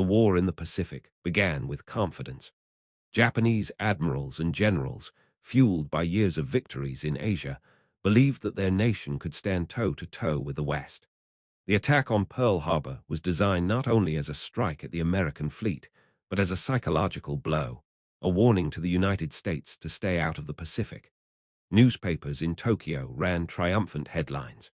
the war in the Pacific began with confidence. Japanese admirals and generals, fueled by years of victories in Asia, believed that their nation could stand toe-to-toe with the West. The attack on Pearl Harbor was designed not only as a strike at the American fleet, but as a psychological blow, a warning to the United States to stay out of the Pacific. Newspapers in Tokyo ran triumphant headlines.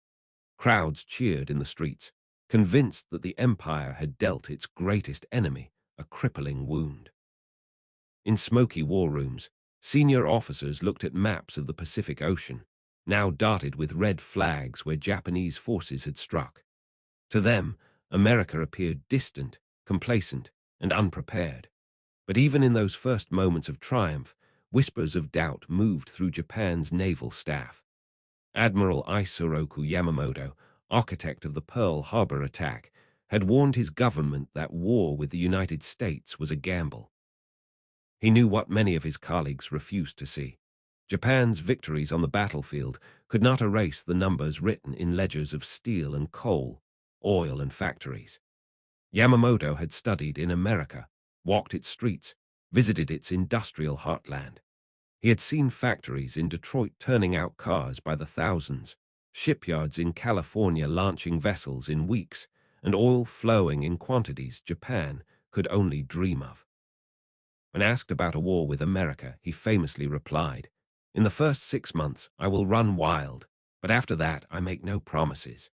Crowds cheered in the streets, convinced that the empire had dealt its greatest enemy a crippling wound. In smoky war rooms, senior officers looked at maps of the Pacific Ocean, now dotted with red flags where Japanese forces had struck. To them, America appeared distant, complacent, and unprepared. But even in those first moments of triumph, whispers of doubt moved through Japan's naval staff. Admiral Isoroku Yamamoto, architect of the Pearl Harbor attack, had warned his government that war with the United States was a gamble. He knew what many of his colleagues refused to see. Japan's victories on the battlefield could not erase the numbers written in ledgers of steel and coal, oil and factories. Yamamoto had studied in America, walked its streets, visited its industrial heartland. He had seen factories in Detroit turning out cars by the thousands, shipyards in California launching vessels in weeks, and oil flowing in quantities Japan could only dream of. When asked about a war with America, he famously replied, "In the first 6 months, I will run wild, but after that, I make no promises."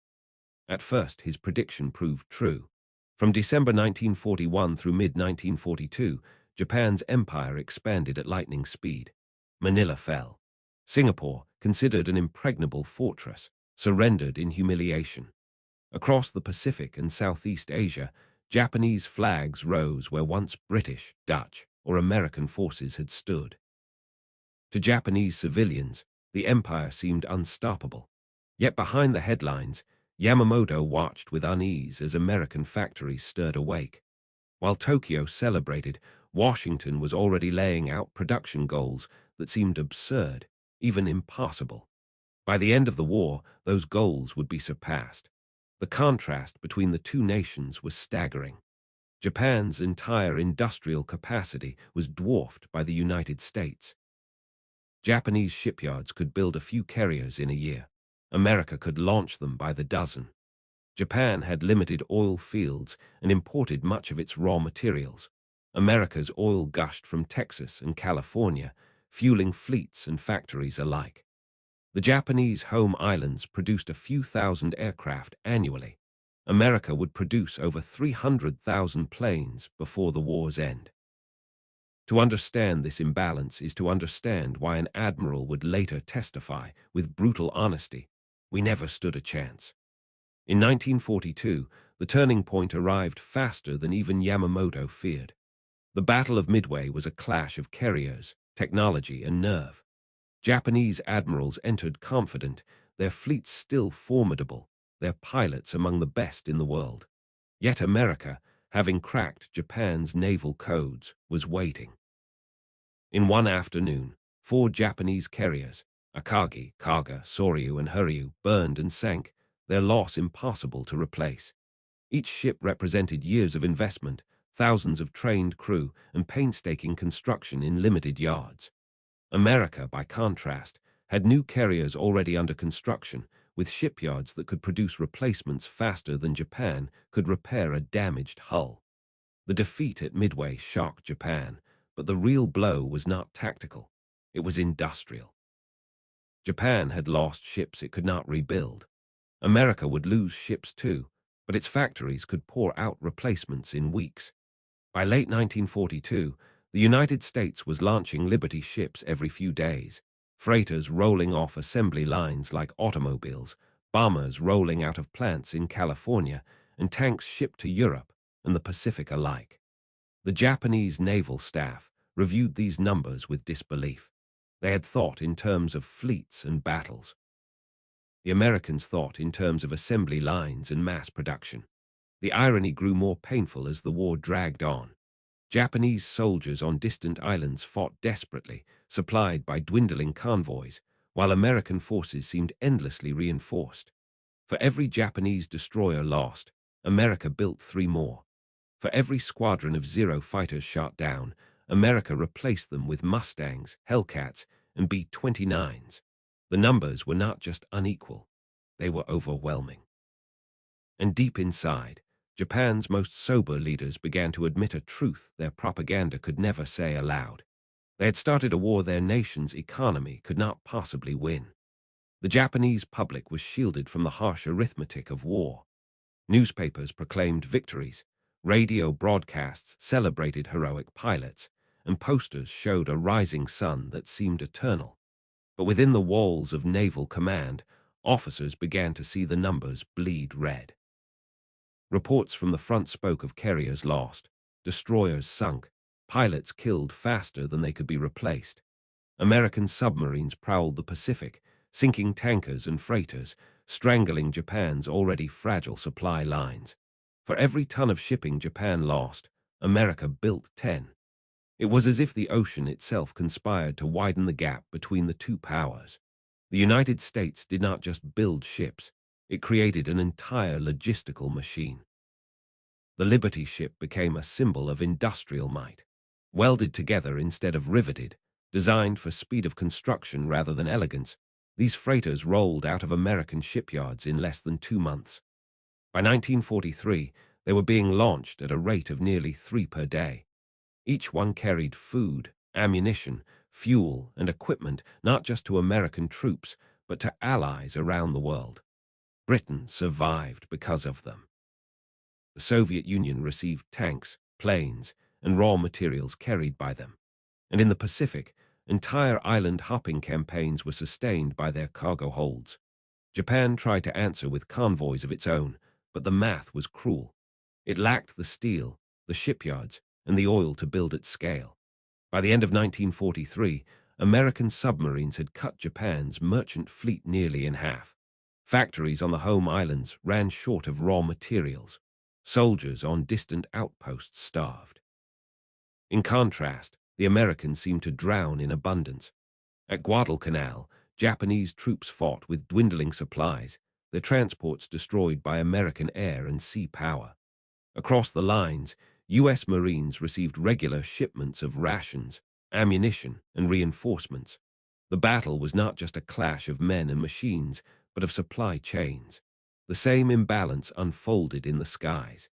At first, his prediction proved true. From December 1941 through mid-1942, Japan's empire expanded at lightning speed. Manila fell. Singapore, considered an impregnable fortress, surrendered in humiliation. Across the Pacific and Southeast Asia, Japanese flags rose where once British, Dutch, or American forces had stood. To Japanese civilians, the empire seemed unstoppable. Yet behind the headlines, Yamamoto watched with unease as American factories stirred awake. While Tokyo celebrated, Washington was already laying out production goals that seemed absurd, even impossible. By the end of the war, those goals would be surpassed. The contrast between the two nations was staggering. Japan's entire industrial capacity was dwarfed by the United States. Japanese shipyards could build a few carriers in a year. America could launch them by the dozen. Japan had limited oil fields and imported much of its raw materials. America's oil gushed from Texas and California, fueling fleets and factories alike. The Japanese home islands produced a few thousand aircraft annually. America would produce over 300,000 planes before the war's end. To understand this imbalance is to understand why an admiral would later testify with brutal honesty, "We never stood a chance." In 1942, the turning point arrived faster than even Yamamoto feared. The Battle of Midway was a clash of carriers, technology, and nerve. Japanese admirals entered confident, their fleets still formidable, their pilots among the best in the world. Yet America, having cracked Japan's naval codes, was waiting. In one afternoon, 4 Japanese carriers, Akagi, Kaga, Soryu, and Huryu, burned and sank, their loss impossible to replace. Each ship represented years of investment, thousands of trained crew, and painstaking construction in limited yards. America, by contrast, had new carriers already under construction, with shipyards that could produce replacements faster than Japan could repair a damaged hull. The defeat at Midway shocked Japan, but the real blow was not tactical. It was industrial. Japan had lost ships it could not rebuild. America would lose ships too, but its factories could pour out replacements in weeks. By late 1942, the United States was launching Liberty ships every few days, freighters rolling off assembly lines like automobiles, bombers rolling out of plants in California, and tanks shipped to Europe and the Pacific alike. The Japanese naval staff reviewed these numbers with disbelief. They had thought in terms of fleets and battles. The Americans thought in terms of assembly lines and mass production. The irony grew more painful as the war dragged on. Japanese soldiers on distant islands fought desperately, supplied by dwindling convoys, while American forces seemed endlessly reinforced. For every Japanese destroyer lost, America built 3 more. For every squadron of Zero fighters shot down, America replaced them with Mustangs, Hellcats, and B-29s. The numbers were not just unequal, they were overwhelming. And deep inside, Japan's most sober leaders began to admit a truth their propaganda could never say aloud. They had started a war their nation's economy could not possibly win. The Japanese public was shielded from the harsh arithmetic of war. Newspapers proclaimed victories, radio broadcasts celebrated heroic pilots, and posters showed a rising sun that seemed eternal. But within the walls of Naval Command, officers began to see the numbers bleed red. Reports from the front spoke of carriers lost, destroyers sunk, pilots killed faster than they could be replaced. American submarines prowled the Pacific, sinking tankers and freighters, strangling Japan's already fragile supply lines. For every ton of shipping Japan lost, America built 10. It was as if the ocean itself conspired to widen the gap between the two powers. The United States did not just build ships, it created an entire logistical machine. The Liberty ship became a symbol of industrial might. Welded together instead of riveted, designed for speed of construction rather than elegance, these freighters rolled out of American shipyards in less than 2 months. By 1943, they were being launched at a rate of nearly 3 per day. Each one carried food, ammunition, fuel, and equipment not just to American troops, but to allies around the world. Britain survived because of them. The Soviet Union received tanks, planes, and raw materials carried by them. And in the Pacific, entire island-hopping campaigns were sustained by their cargo holds. Japan tried to answer with convoys of its own, but the math was cruel. It lacked the steel, the shipyards, and the oil to build at scale. By the end of 1943, American submarines had cut Japan's merchant fleet nearly in half. Factories on the home islands ran short of raw materials. Soldiers on distant outposts starved. In contrast, the Americans seemed to drown in abundance. At Guadalcanal, Japanese troops fought with dwindling supplies, their transports destroyed by American air and sea power. Across the lines, U.S. Marines received regular shipments of rations, ammunition, and reinforcements. The battle was not just a clash of men and machines, but of supply chains. The same imbalance unfolded in the skies.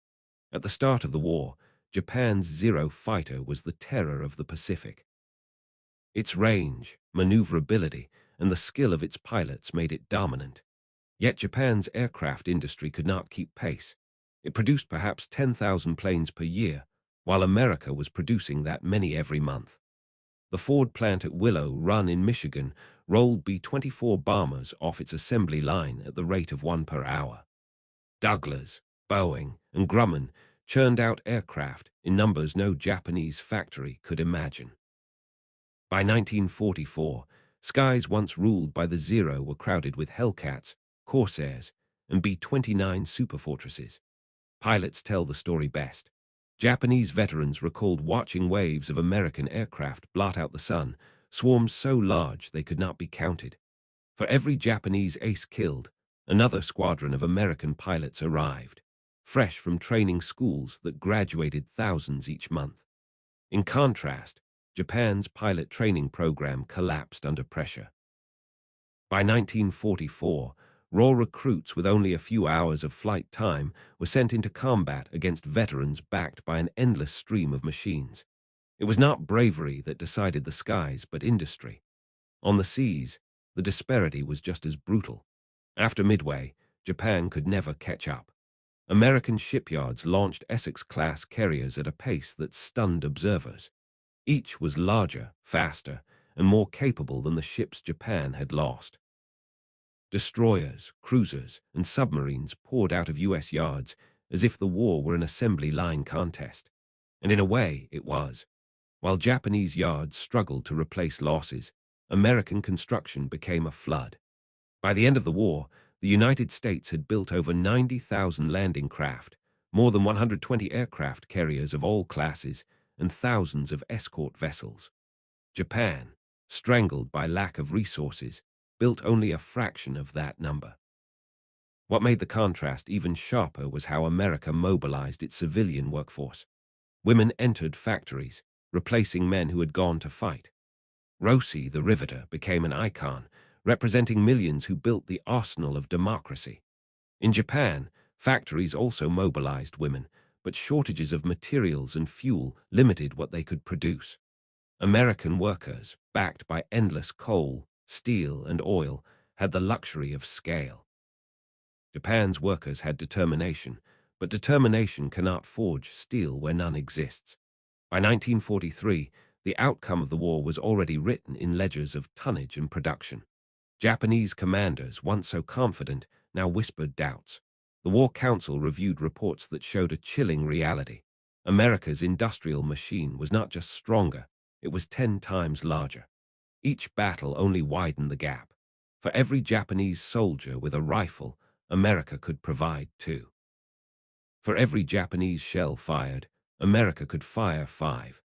At the start of the war, Japan's Zero fighter was the terror of the Pacific. Its range, maneuverability, and the skill of its pilots made it dominant. Yet Japan's aircraft industry could not keep pace. It produced perhaps 10,000 planes per year, while America was producing that many every month. The Ford plant at Willow Run in Michigan rolled B-24 bombers off its assembly line at the rate of 1 per hour. Douglas, Boeing, and Grumman churned out aircraft in numbers no Japanese factory could imagine. By 1944, skies once ruled by the Zero were crowded with Hellcats, Corsairs, and B-29 superfortresses. Pilots tell the story best. Japanese veterans recalled watching waves of American aircraft blot out the sun, swarms so large they could not be counted. For every Japanese ace killed, another squadron of American pilots arrived, fresh from training schools that graduated thousands each month. In contrast, Japan's pilot training program collapsed under pressure. By 1944, raw recruits with only a few hours of flight time were sent into combat against veterans backed by an endless stream of machines. It was not bravery that decided the skies, but industry. On the seas, the disparity was just as brutal. After Midway, Japan could never catch up. American shipyards launched Essex-class carriers at a pace that stunned observers. Each was larger, faster, and more capable than the ships Japan had lost. Destroyers, cruisers, and submarines poured out of U.S. yards as if the war were an assembly line contest. And in a way, it was. While Japanese yards struggled to replace losses, American construction became a flood. By the end of the war, the United States had built over 90,000 landing craft, more than 120 aircraft carriers of all classes, and thousands of escort vessels. Japan, strangled by lack of resources, built only a fraction of that number. What made the contrast even sharper was how America mobilized its civilian workforce. Women entered factories, replacing men who had gone to fight. Rosie, the riveter, became an icon, representing millions who built the arsenal of democracy. In Japan, factories also mobilized women, but shortages of materials and fuel limited what they could produce. American workers, backed by endless coal, steel, and oil, had the luxury of scale. Japan's workers had determination, but determination cannot forge steel where none exists. By 1943, the outcome of the war was already written in ledgers of tonnage and production. Japanese commanders, once so confident, now whispered doubts. The War Council reviewed reports that showed a chilling reality. America's industrial machine was not just stronger, it was 10 times larger. Each battle only widened the gap. For every Japanese soldier with a rifle, America could provide 2. For every Japanese shell fired, America could fire 5.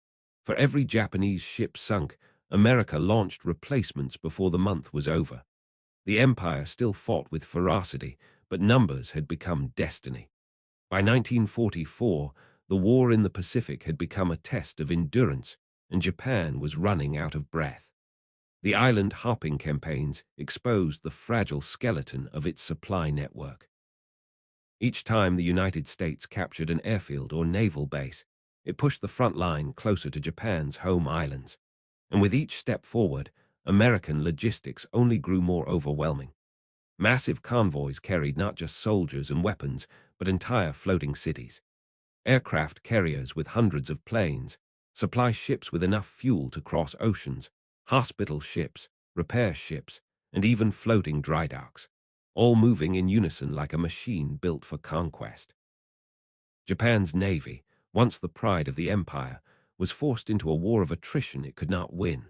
For every Japanese ship sunk, America launched replacements before the month was over. The empire still fought with ferocity, but numbers had become destiny. By 1944, the war in the Pacific had become a test of endurance, and Japan was running out of breath. The island-hopping campaigns exposed the fragile skeleton of its supply network. Each time the United States captured an airfield or naval base, it pushed the front line closer to Japan's home islands. And with each step forward, American logistics only grew more overwhelming. Massive convoys carried not just soldiers and weapons, but entire floating cities. Aircraft carriers with hundreds of planes, supply ships with enough fuel to cross oceans, hospital ships, repair ships, and even floating dry docks, all moving in unison like a machine built for conquest. Japan's navy, once the pride of the empire, was forced into a war of attrition it could not win.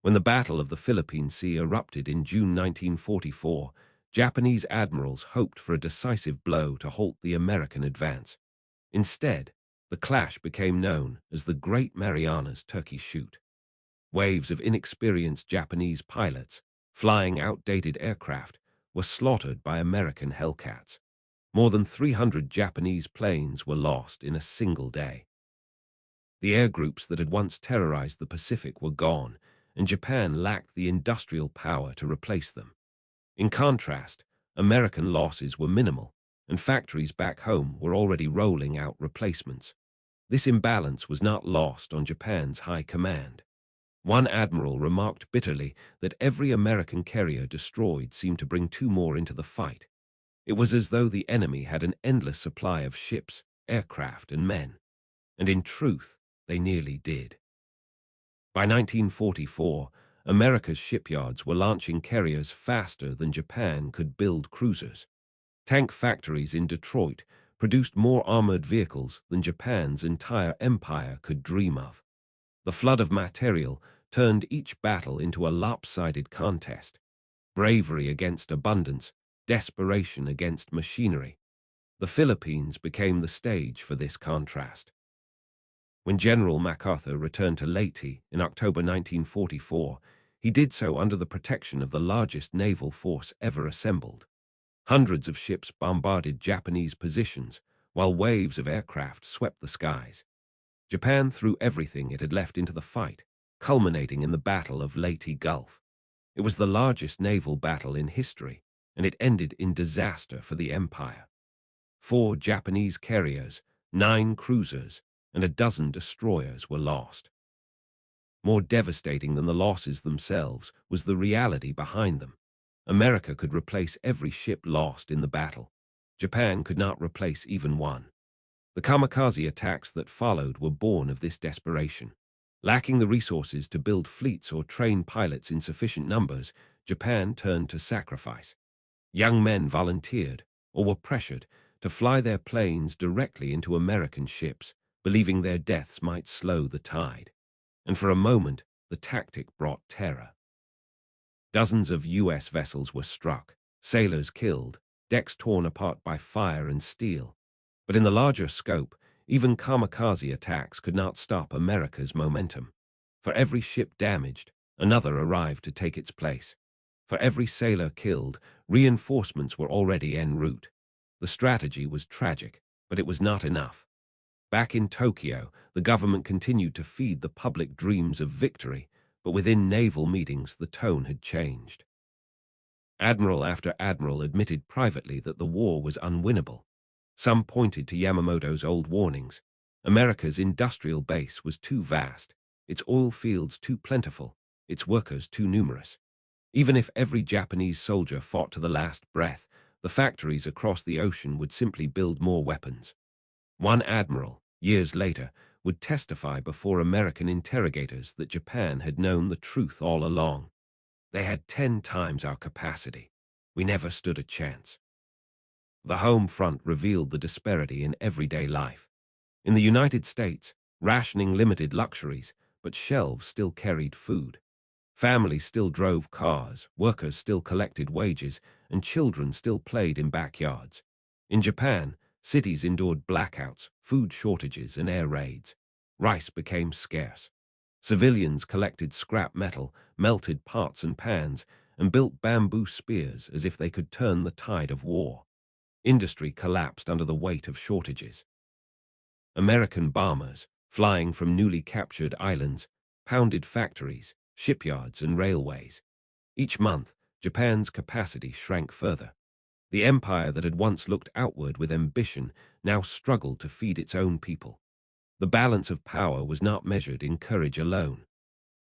When the Battle of the Philippine Sea erupted in June 1944, Japanese admirals hoped for a decisive blow to halt the American advance. Instead, the clash became known as the Great Marianas Turkey Shoot. Waves of inexperienced Japanese pilots, flying outdated aircraft, were slaughtered by American Hellcats. More than 300 Japanese planes were lost in a single day. The air groups that had once terrorized the Pacific were gone, and Japan lacked the industrial power to replace them. In contrast, American losses were minimal, and factories back home were already rolling out replacements. This imbalance was not lost on Japan's high command. One admiral remarked bitterly that every American carrier destroyed seemed to bring 2 more into the fight. It was as though the enemy had an endless supply of ships, aircraft, and men. And in truth, they nearly did. By 1944, America's shipyards were launching carriers faster than Japan could build cruisers. Tank factories in Detroit produced more armored vehicles than Japan's entire empire could dream of. The flood of material turned each battle into a lopsided contest. Bravery against abundance, desperation against machinery. The Philippines became the stage for this contrast. When General MacArthur returned to Leyte in October 1944, he did so under the protection of the largest naval force ever assembled. Hundreds of ships bombarded Japanese positions, while waves of aircraft swept the skies. Japan threw everything it had left into the fight, culminating in the Battle of Leyte Gulf. It was the largest naval battle in history, and it ended in disaster for the empire. 4 Japanese carriers, 9 cruisers, and a dozen destroyers were lost. More devastating than the losses themselves was the reality behind them. America could replace every ship lost in the battle. Japan could not replace even one. The kamikaze attacks that followed were born of this desperation. Lacking the resources to build fleets or train pilots in sufficient numbers, Japan turned to sacrifice. Young men volunteered, or were pressured, to fly their planes directly into American ships, believing their deaths might slow the tide. And for a moment, the tactic brought terror. Dozens of U.S. vessels were struck, sailors killed, decks torn apart by fire and steel. But in the larger scope, even kamikaze attacks could not stop America's momentum. For every ship damaged, another arrived to take its place. For every sailor killed, reinforcements were already en route. The strategy was tragic, but it was not enough. Back in Tokyo, the government continued to feed the public dreams of victory, but within naval meetings the tone had changed. Admiral after admiral admitted privately that the war was unwinnable. Some pointed to Yamamoto's old warnings. America's industrial base was too vast, its oil fields too plentiful, its workers too numerous. Even if every Japanese soldier fought to the last breath, the factories across the ocean would simply build more weapons. One admiral, years later, would testify before American interrogators that Japan had known the truth all along. They had 10 times our capacity. We never stood a chance. The home front revealed the disparity in everyday life. In the United States, rationing limited luxuries, but shelves still carried food. Families still drove cars, workers still collected wages, and children still played in backyards. In Japan, cities endured blackouts, food shortages, and air raids. Rice became scarce. Civilians collected scrap metal, melted pots and pans, and built bamboo spears as if they could turn the tide of war. Industry collapsed under the weight of shortages. American bombers, flying from newly captured islands, pounded factories, shipyards, and railways. Each month, Japan's capacity shrank further. The empire that had once looked outward with ambition now struggled to feed its own people. The balance of power was not measured in courage alone.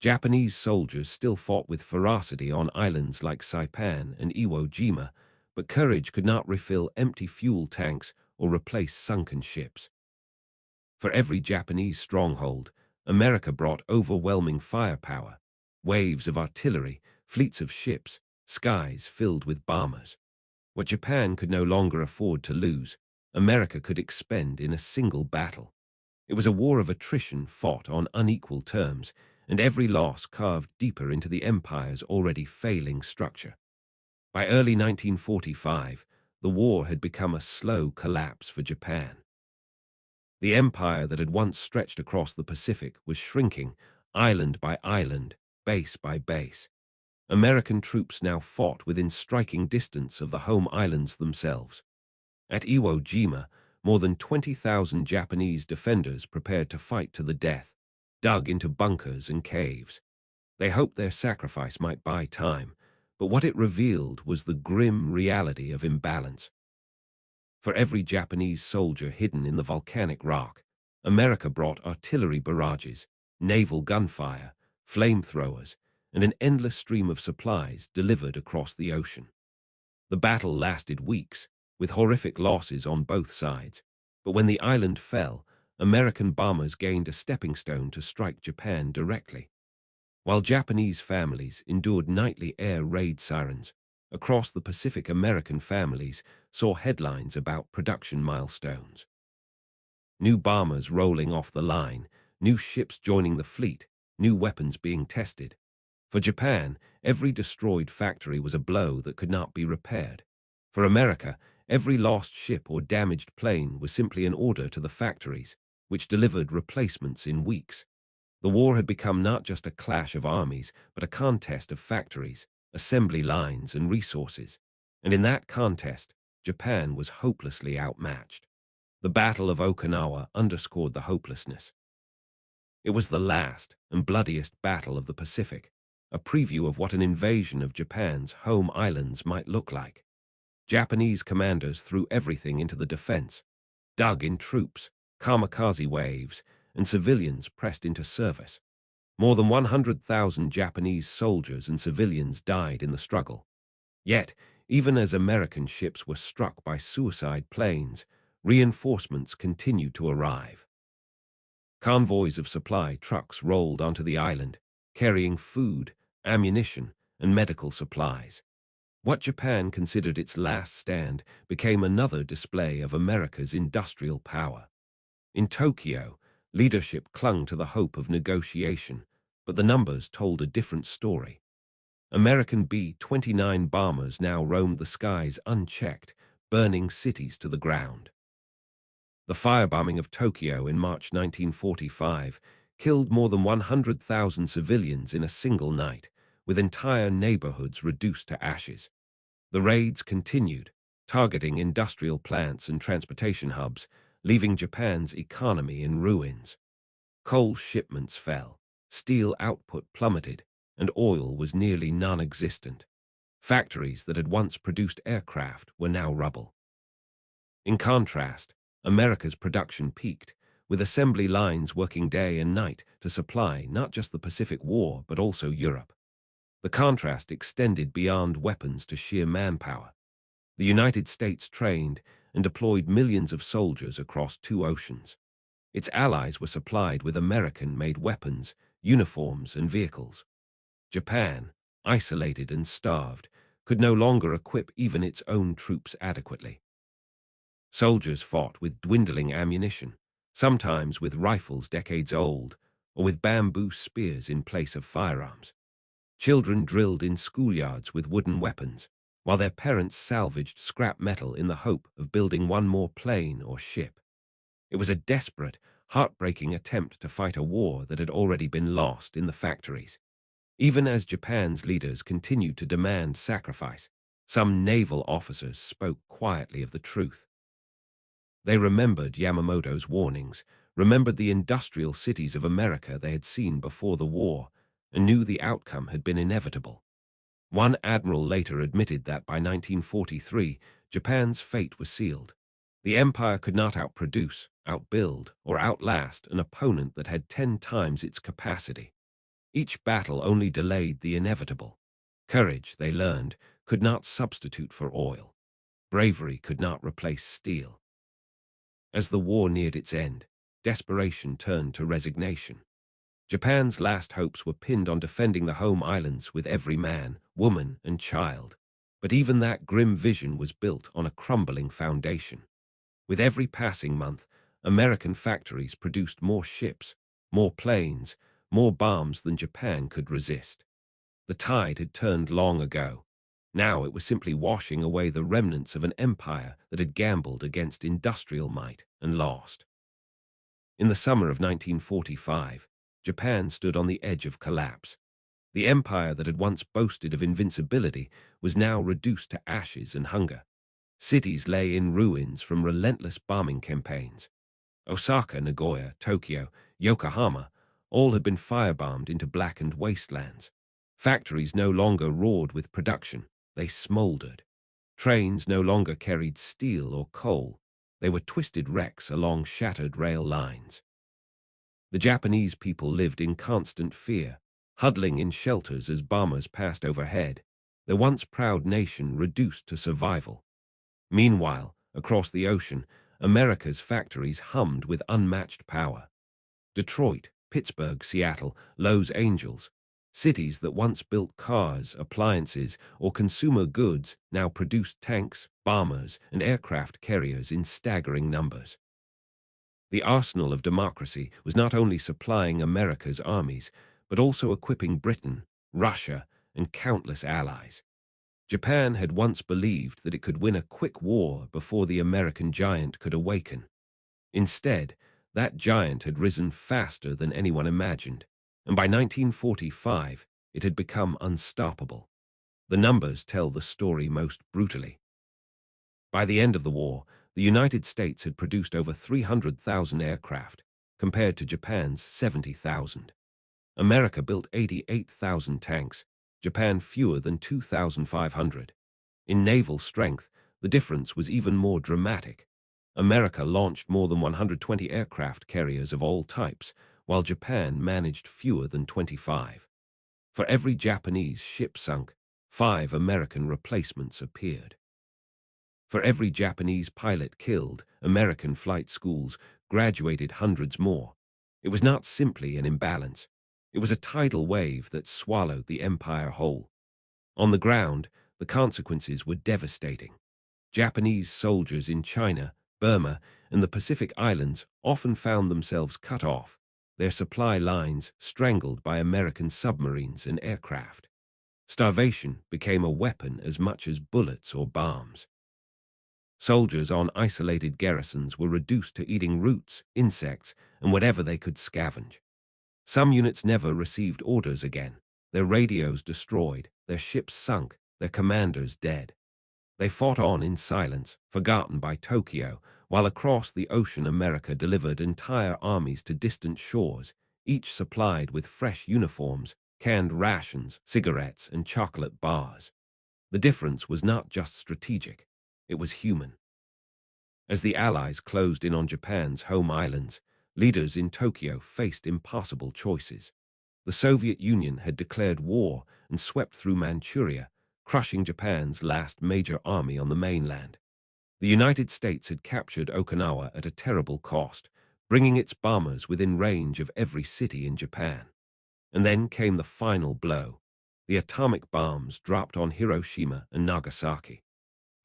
Japanese soldiers still fought with ferocity on islands like Saipan and Iwo Jima, but courage could not refill empty fuel tanks or replace sunken ships. For every Japanese stronghold, America brought overwhelming firepower, waves of artillery, fleets of ships, skies filled with bombers. What Japan could no longer afford to lose, America could expend in a single battle. It was a war of attrition fought on unequal terms, and every loss carved deeper into the empire's already failing structure. By early 1945, the war had become a slow collapse for Japan. The empire that had once stretched across the Pacific was shrinking, island by island, base by base. American troops now fought within striking distance of the home islands themselves. At Iwo Jima, more than 20,000 Japanese defenders prepared to fight to the death, dug into bunkers and caves. They hoped their sacrifice might buy time, but what it revealed was the grim reality of imbalance. For every Japanese soldier hidden in the volcanic rock, America brought artillery barrages, naval gunfire, flamethrowers, and an endless stream of supplies delivered across the ocean. The battle lasted weeks, with horrific losses on both sides, but when the island fell, American bombers gained a stepping stone to strike Japan directly. While Japanese families endured nightly air raid sirens, across the Pacific American families saw headlines about production milestones. New bombers rolling off the line, new ships joining the fleet, new weapons being tested. For Japan, every destroyed factory was a blow that could not be repaired. For America, every lost ship or damaged plane was simply an order to the factories, which delivered replacements in weeks. The war had become not just a clash of armies, but a contest of factories, assembly lines, and resources. And in that contest, Japan was hopelessly outmatched. The Battle of Okinawa underscored the hopelessness. It was the last and bloodiest battle of the Pacific, a preview of what an invasion of Japan's home islands might look like. Japanese commanders threw everything into the defense, dug in troops, kamikaze waves, and civilians pressed into service. More than 100,000 Japanese soldiers and civilians died in the struggle. Yet, even as American ships were struck by suicide planes, reinforcements continued to arrive. Convoys of supply trucks rolled onto the island, carrying food, ammunition, and medical supplies. What Japan considered its last stand became another display of America's industrial power. In Tokyo, leadership clung to the hope of negotiation, but the numbers told a different story. American B-29 bombers now roamed the skies unchecked, burning cities to the ground. The firebombing of Tokyo in March 1945 killed more than 100,000 civilians in a single night, with entire neighborhoods reduced to ashes. The raids continued, targeting industrial plants and transportation hubs, leaving Japan's economy in ruins. Coal shipments fell, steel output plummeted, and oil was nearly non-existent. Factories that had once produced aircraft were now rubble. In contrast, America's production peaked, with assembly lines working day and night to supply not just the Pacific War but also Europe. The contrast extended beyond weapons to sheer manpower. The United States trained and deployed millions of soldiers across two oceans. Its allies were supplied with American-made weapons, uniforms, and vehicles. Japan, isolated and starved, could no longer equip even its own troops adequately. Soldiers fought with dwindling ammunition, sometimes with rifles decades old, or with bamboo spears in place of firearms. Children drilled in schoolyards with wooden weapons, while their parents salvaged scrap metal in the hope of building one more plane or ship. It was a desperate, heartbreaking attempt to fight a war that had already been lost in the factories. Even as Japan's leaders continued to demand sacrifice, some naval officers spoke quietly of the truth. They remembered Yamamoto's warnings, remembered the industrial cities of America they had seen before the war, and knew the outcome had been inevitable. One admiral later admitted that by 1943, Japan's fate was sealed. The empire could not outproduce, outbuild, or outlast an opponent that had 10 times its capacity. Each battle only delayed the inevitable. Courage, they learned, could not substitute for oil. Bravery could not replace steel. As the war neared its end, desperation turned to resignation. Japan's last hopes were pinned on defending the home islands with every man, woman, and child. But even that grim vision was built on a crumbling foundation. With every passing month, American factories produced more ships, more planes, more bombs than Japan could resist. The tide had turned long ago. Now it was simply washing away the remnants of an empire that had gambled against industrial might and lost. In the summer of 1945, Japan stood on the edge of collapse. The empire that had once boasted of invincibility was now reduced to ashes and hunger. Cities lay in ruins from relentless bombing campaigns. Osaka, Nagoya, Tokyo, Yokohama, all had been firebombed into blackened wastelands. Factories no longer roared with production, they smoldered. Trains no longer carried steel or coal, they were twisted wrecks along shattered rail lines. The Japanese people lived in constant fear, huddling in shelters as bombers passed overhead, their once proud nation reduced to survival. Meanwhile, across the ocean, America's factories hummed with unmatched power. Detroit, Pittsburgh, Seattle, Los Angeles, cities that once built cars, appliances, or consumer goods now produced tanks, bombers, and aircraft carriers in staggering numbers. The arsenal of democracy was not only supplying America's armies, but also equipping Britain, Russia, and countless allies. Japan had once believed that it could win a quick war before the American giant could awaken. Instead, that giant had risen faster than anyone imagined, and by 1945, it had become unstoppable. The numbers tell the story most brutally. By the end of the war, the United States had produced over 300,000 aircraft, compared to Japan's 70,000. America built 88,000 tanks, Japan fewer than 2,500. In naval strength, the difference was even more dramatic. America launched more than 120 aircraft carriers of all types, while Japan managed fewer than 25. For every Japanese ship sunk, 5 American replacements appeared. For every Japanese pilot killed, American flight schools graduated hundreds more. It was not simply an imbalance. It was a tidal wave that swallowed the empire whole. On the ground, the consequences were devastating. Japanese soldiers in China, Burma, and the Pacific Islands often found themselves cut off, their supply lines strangled by American submarines and aircraft. Starvation became a weapon as much as bullets or bombs. Soldiers on isolated garrisons were reduced to eating roots, insects, and whatever they could scavenge. Some units never received orders again, their radios destroyed, their ships sunk, their commanders dead. They fought on in silence, forgotten by Tokyo, while across the ocean America delivered entire armies to distant shores, each supplied with fresh uniforms, canned rations, cigarettes, and chocolate bars. The difference was not just strategic, it was human. As the Allies closed in on Japan's home islands, leaders in Tokyo faced impossible choices. The Soviet Union had declared war and swept through Manchuria, crushing Japan's last major army on the mainland. The United States had captured Okinawa at a terrible cost, bringing its bombers within range of every city in Japan. And then came the final blow. The atomic bombs dropped on Hiroshima and Nagasaki.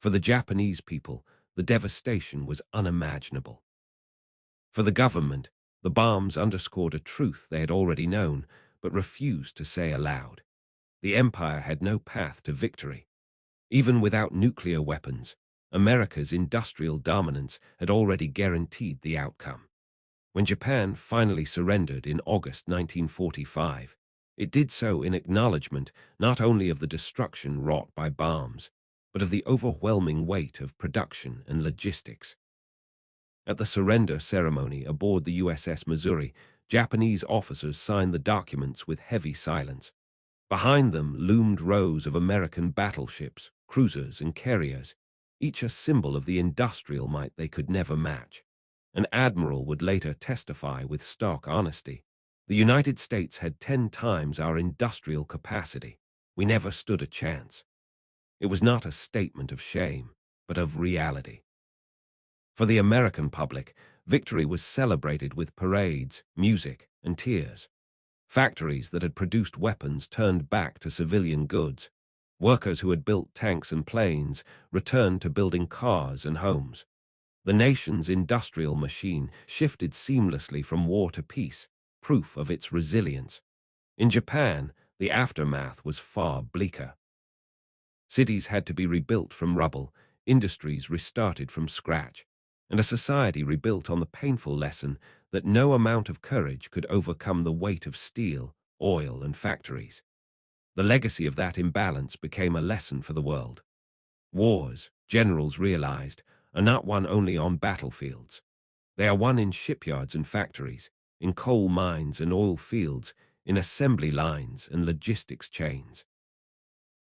For the Japanese people, the devastation was unimaginable. For the government, the bombs underscored a truth they had already known, but refused to say aloud. The empire had no path to victory. Even without nuclear weapons, America's industrial dominance had already guaranteed the outcome. When Japan finally surrendered in August 1945, it did so in acknowledgement not only of the destruction wrought by bombs, but of the overwhelming weight of production and logistics. At the surrender ceremony aboard the USS Missouri, Japanese officers signed the documents with heavy silence. Behind them loomed rows of American battleships, cruisers, and carriers, each a symbol of the industrial might they could never match. An admiral would later testify with stark honesty. The United States had 10 times our industrial capacity. We never stood a chance. It was not a statement of shame, but of reality. For the American public, victory was celebrated with parades, music, and tears. Factories that had produced weapons turned back to civilian goods. Workers who had built tanks and planes returned to building cars and homes. The nation's industrial machine shifted seamlessly from war to peace, proof of its resilience. In Japan, the aftermath was far bleaker. Cities had to be rebuilt from rubble, industries restarted from scratch, and a society rebuilt on the painful lesson that no amount of courage could overcome the weight of steel, oil, and factories. The legacy of that imbalance became a lesson for the world. Wars, generals realized, are not won only on battlefields. They are won in shipyards and factories, in coal mines and oil fields, in assembly lines and logistics chains.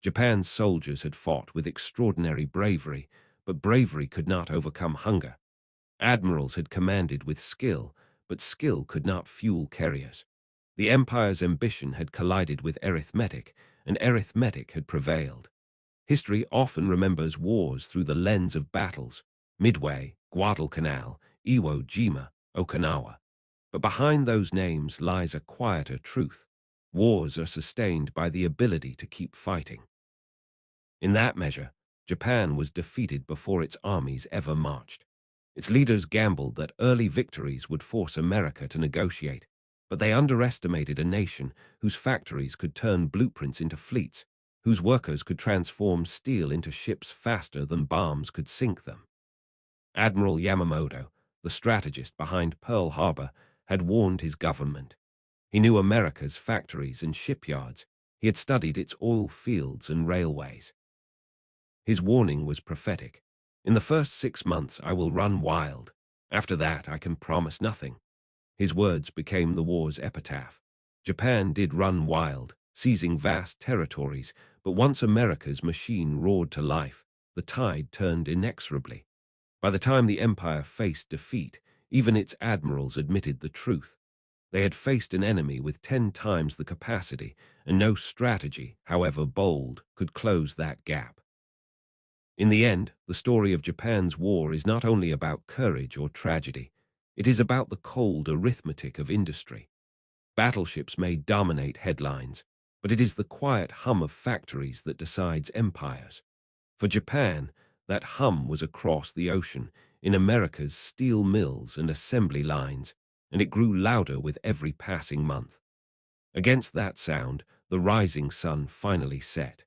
Japan's soldiers had fought with extraordinary bravery, but bravery could not overcome hunger. Admirals had commanded with skill, but skill could not fuel carriers. The empire's ambition had collided with arithmetic, and arithmetic had prevailed. History often remembers wars through the lens of battles: Midway, Guadalcanal, Iwo Jima, Okinawa. But behind those names lies a quieter truth. Wars are sustained by the ability to keep fighting. In that measure, Japan was defeated before its armies ever marched. Its leaders gambled that early victories would force America to negotiate, but they underestimated a nation whose factories could turn blueprints into fleets, whose workers could transform steel into ships faster than bombs could sink them. Admiral Yamamoto, the strategist behind Pearl Harbor, had warned his government. He knew America's factories and shipyards. He had studied its oil fields and railways. His warning was prophetic. In the first 6 months, I will run wild. After that, I can promise nothing. His words became the war's epitaph. Japan did run wild, seizing vast territories, but once America's machine roared to life, the tide turned inexorably. By the time the empire faced defeat, even its admirals admitted the truth. They had faced an enemy with 10 times the capacity, and no strategy, however bold, could close that gap. In the end, the story of Japan's war is not only about courage or tragedy, it is about the cold arithmetic of industry. Battleships may dominate headlines, but it is the quiet hum of factories that decides empires. For Japan, that hum was across the ocean, in America's steel mills and assembly lines, and it grew louder with every passing month. Against that sound, the rising sun finally set.